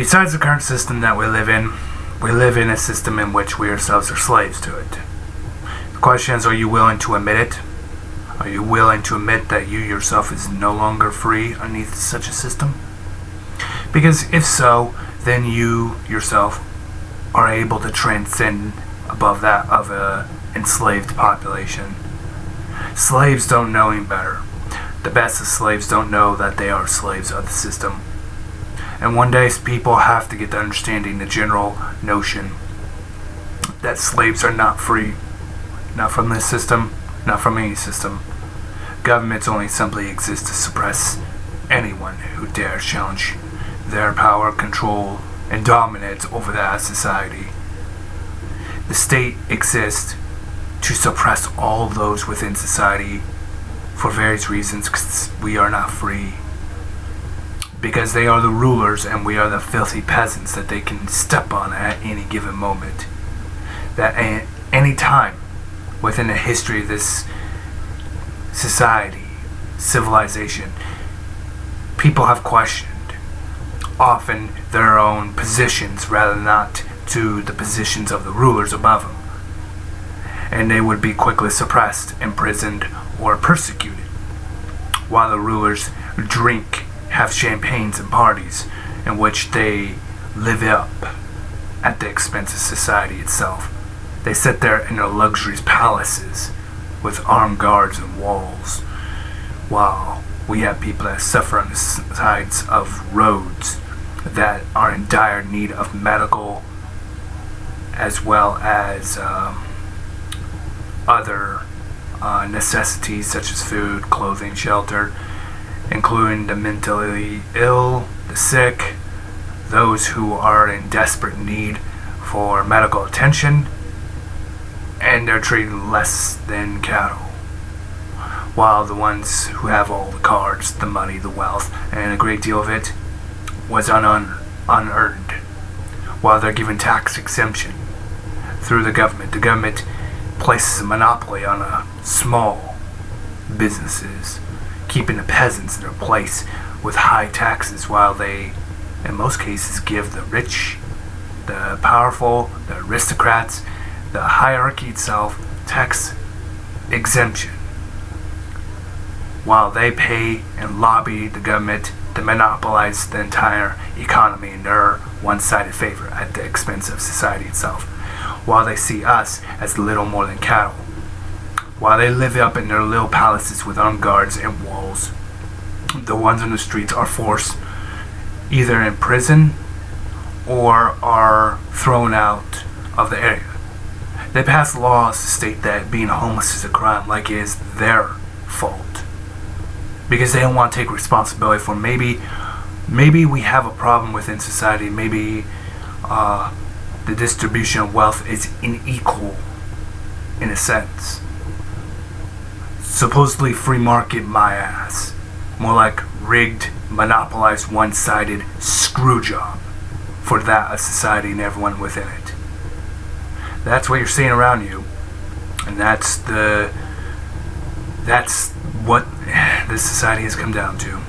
Besides the current system that we live in a system in which we ourselves are slaves to it. The question is, are you willing to admit it? Are you willing to admit that you yourself is no longer free underneath such a system? Because if so, then you yourself are able to transcend above that of a enslaved population. Slaves don't know any better. The best of slaves don't know that they are slaves of the system. And one day people have to get to understanding the general notion that slaves are not free. Not from this system, not from any system. Governments only simply exist to suppress anyone who dares challenge their power, control, and dominance over that society. The state exists to suppress all those within society for various reasons, because we are not free. Because they are the rulers and we are the filthy peasants that they can step on at any given moment. That at any time within the history of this society, civilization, people have questioned often their own positions rather than not to the positions of the rulers above them. And they would be quickly suppressed, imprisoned, or persecuted, while the rulers drink, have champagnes and parties in which they live up at the expense of society itself. They sit there in their luxurious palaces with armed guards and walls, while we have people that suffer on the sides of roads that are in dire need of medical as well as other necessities such as food, clothing, shelter, including the mentally ill, the sick, those who are in desperate need for medical attention, and they're treated less than cattle. While the ones who have all the cards, the money, the wealth, and a great deal of it was unearned, while they're given tax exemption through the government. The government places a monopoly on small businesses, keeping the peasants in their place with high taxes, while they, in most cases, give the rich, the powerful, the aristocrats, the hierarchy itself, tax exemption, while they pay and lobby the government to monopolize the entire economy in their one-sided favor at the expense of society itself, while they see us as little more than cattle. While they live up in their little palaces with armed guards and walls, the ones on the streets are forced either in prison or are thrown out of the area. They pass laws to state that being homeless is a crime, like it is their fault, because they don't want to take responsibility for maybe we have a problem within society. Maybe the distribution of wealth is unequal in a sense. Supposedly free market, my ass. More like rigged, monopolized, one-sided screw job for that of society and everyone within it. That's what you're seeing around you, and that's what this society has come down to.